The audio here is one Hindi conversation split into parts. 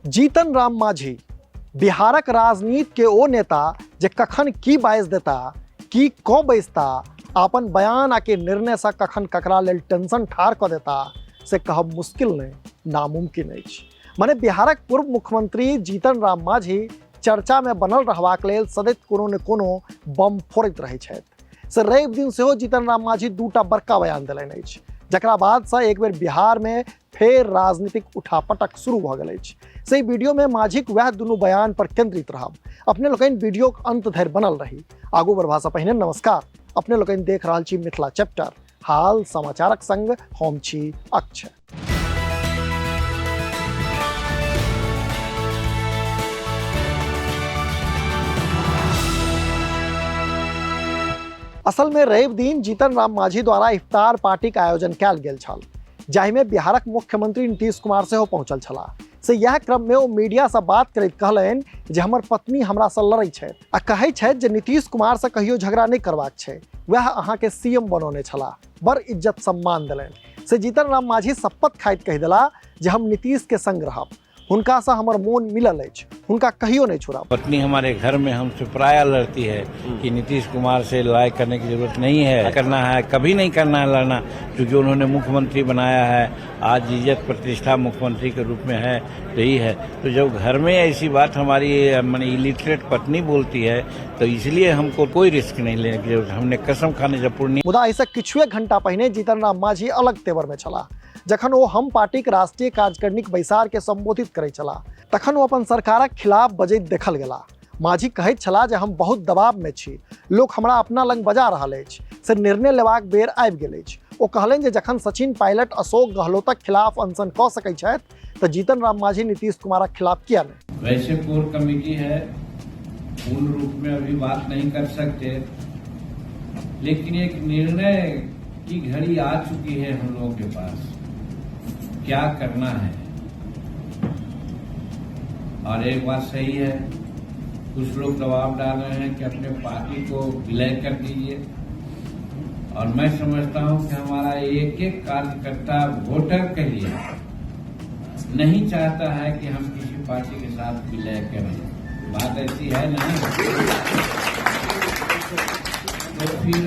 जीतन राम मांझी बिहारक राजनीति के ओ नेता जे कखन की बाइज देता की कौ बैसता अपन बयान आके निर्णय से कखन ककरा लेल टेंशन ठार क देता से कहब मुश्किल नहीं नामुमकिन अछि। माने बिहारक पूर्व मुख्यमंत्री जीतन राम मांझी चर्चा में बनल रहबाक लेल सदैव कोनो ने कोनो बम फोड़ैत रहै छथि। से रवि दिन सेहो जीतन राम मांझी दूटा बड़का बयान देलनि अछि, जकरा बाद से एक बेर बिहार में फेर राजनीतिक उठापटक शुरू भ गेल अछि। से वीडियो में मांझीक वह दुनू बयान पर केंद्रित रहब। अपने लोकनि वीडियो के अंत धरि बनल रही। आगू बढ़बा से पहिने नमस्कार, अपने लोकनि देख रहल छी मिथिला चैप्टर, हाल समाचारक संग हम छी अक्षय। असल में रवि दिन जीतन राम मांझी द्वारा इफ्तार पार्टी का आयोजन कयल गेल छल, जाहि में बिहारक मुख्यमंत्री नीतीश कुमार सेहो पहुंचल छलाह। से यह क्रम में वो मीडिया से बात करैत कहलनि जे हमर पत्नी हमरा से लड़ै छथि आ कहै छथि जे नीतीश कुमार से कहियो झगड़ा नहीं करबाक छै, वह अहाँ के सीएम बनौने छलाह, बड़ इज्जत सम्मान देलनि। से जीतन राम मांझी शपथ खाइत कहि देला जे हम नीतीश के संग रहब, हुनका से हमर मोन मिलल अछि, हुनका कहियो नहीं छोड़ब। पत्नी हमारे घर में हमसे प्राय लड़ती है कि नीतीश कुमार से लड़ाई करने की जरूरत नहीं है, करना है कभी नहीं करना है लड़ना, क्योंकि उन्होंने मुख्यमंत्री बनाया है, आज इज्जत प्रतिष्ठा मुख्यमंत्री के रूप में है, यही है। तो जब घर में ऐसी बात हमारी माने इलिटरेट पत्नी बोलती है तो इसलिए हमको कोई रिस्क नहीं लेने की जरूरत, हमने कसम खाने से पूर्णी। मुदा ऐसे किछुए घंटा पहिने जीतन राम मांझी अलग तेवर में छला। जखन वो हम पार्टी के राष्ट्रीय कार्यकारिणीक बैसार के संबोधित करै छला तखन वो अपन सरकारक खिलाफ बजैत देखल गेला। मांझी कहैत छला जे हम बहुत दबाव में छी, लोक हमरा अपना लंग बजा रहल अछि, से निर्णय लेबाक बेर आबि गेल अछि। ओ कहलनि जे जखन सचिन पायलट अशोक गहलोतक खिलाफ अनशन कऽ सकैत छथि तऽ जीतन राम मांझी नीतीश कुमारक खिलाफ किया नहीं। वैसे कोर कमेटी है, पूर्ण रूप में अभी बात नहीं कर सकते, लेकिन एक निर्णय की घड़ी आ चुकी है हम लोगों के पास, क्या करना है। और एक बात सही है, कुछ लोग दबाव डाल रहे हैं कि अपने पार्टी को विलय कर दीजिए, और मैं समझता हूं कि हमारा एक एक कार्यकर्ता वोटर के लिए नहीं चाहता है कि हम किसी पार्टी के साथ विलय करें। बात ऐसी है नहीं, तो फिर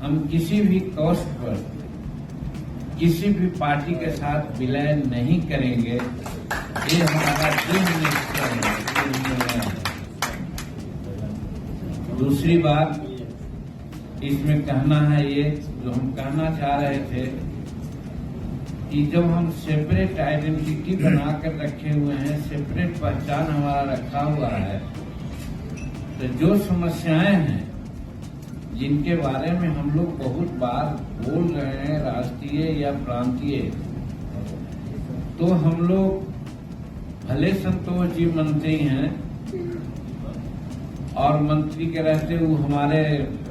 हम किसी भी कॉस्ट पर किसी भी पार्टी के साथ विलय नहीं करेंगे, ये हमारा दृढ़ निश्चय है। दूसरी बात इसमें कहना है, ये जो हम कहना चाह रहे थे कि जब हम सेपरेट आइडेंटिटी बनाकर रखे हुए हैं, सेपरेट पहचान हमारा रखा हुआ है, तो जो समस्याएं हैं जिनके बारे में हम लोग बहुत बार बोल रहे हैं, राष्ट्रीय या प्रांतीय, तो हम लोग भले संतोष जी मंत्री हैं और मंत्री के रहते हुए हमारे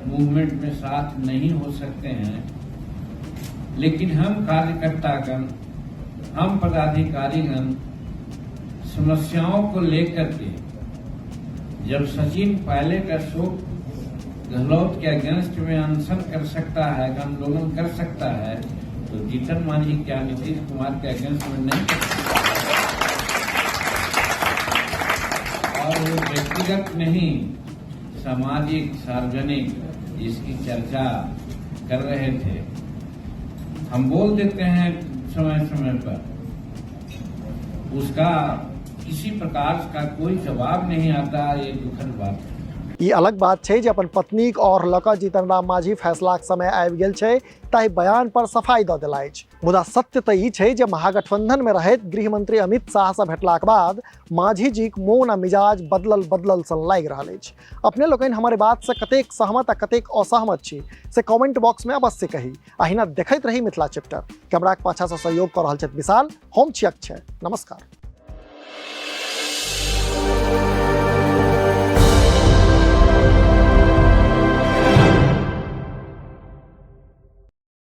मूवमेंट में साथ नहीं हो सकते हैं, लेकिन हम कार्यकर्तागण, हम पदाधिकारीगण समस्याओं को लेकर के जब सचिन पायलट अशोक गहलोत के अगेंस्ट में अनशन कर सकता है, आंदोलन कर सकता है, तो जीतन मांझी क्या नीतीश कुमार के अगेंस्ट में नहीं कर सकता। और वो व्यक्तिगत नहीं, सामाजिक सार्वजनिक जिसकी चर्चा कर रहे थे, हम बोल देते हैं समय समय पर, उसका किसी प्रकार का कोई जवाब नहीं आता, ये दुखद बात है। ई अलग बात छै जे अपन पत्नीक और लक जीतन राम मांझी फैसलाक समय आबि गेल छै ताहि बयान पर सफाई दऽ देला अछि। मुदा सत्य तऽ ई छै जे महागठबंधन में रहैत गृह मंत्री अमित शाह से भेटलाक बाद मांझी जीक मोन आ मिजाज बदलल सन लागि रहल अछि। अपने लोकनि हमारे बात से कतेक सहमत आ कतेक असहमत छी से कमेंट बॉक्स में अवश्य कही। अहिना देखैत रही मिथिला चैप्टर। कैमराक पाछा से सहयोग कऽ रहल छथि विशाल, हम छी अक्षय। नमस्कार।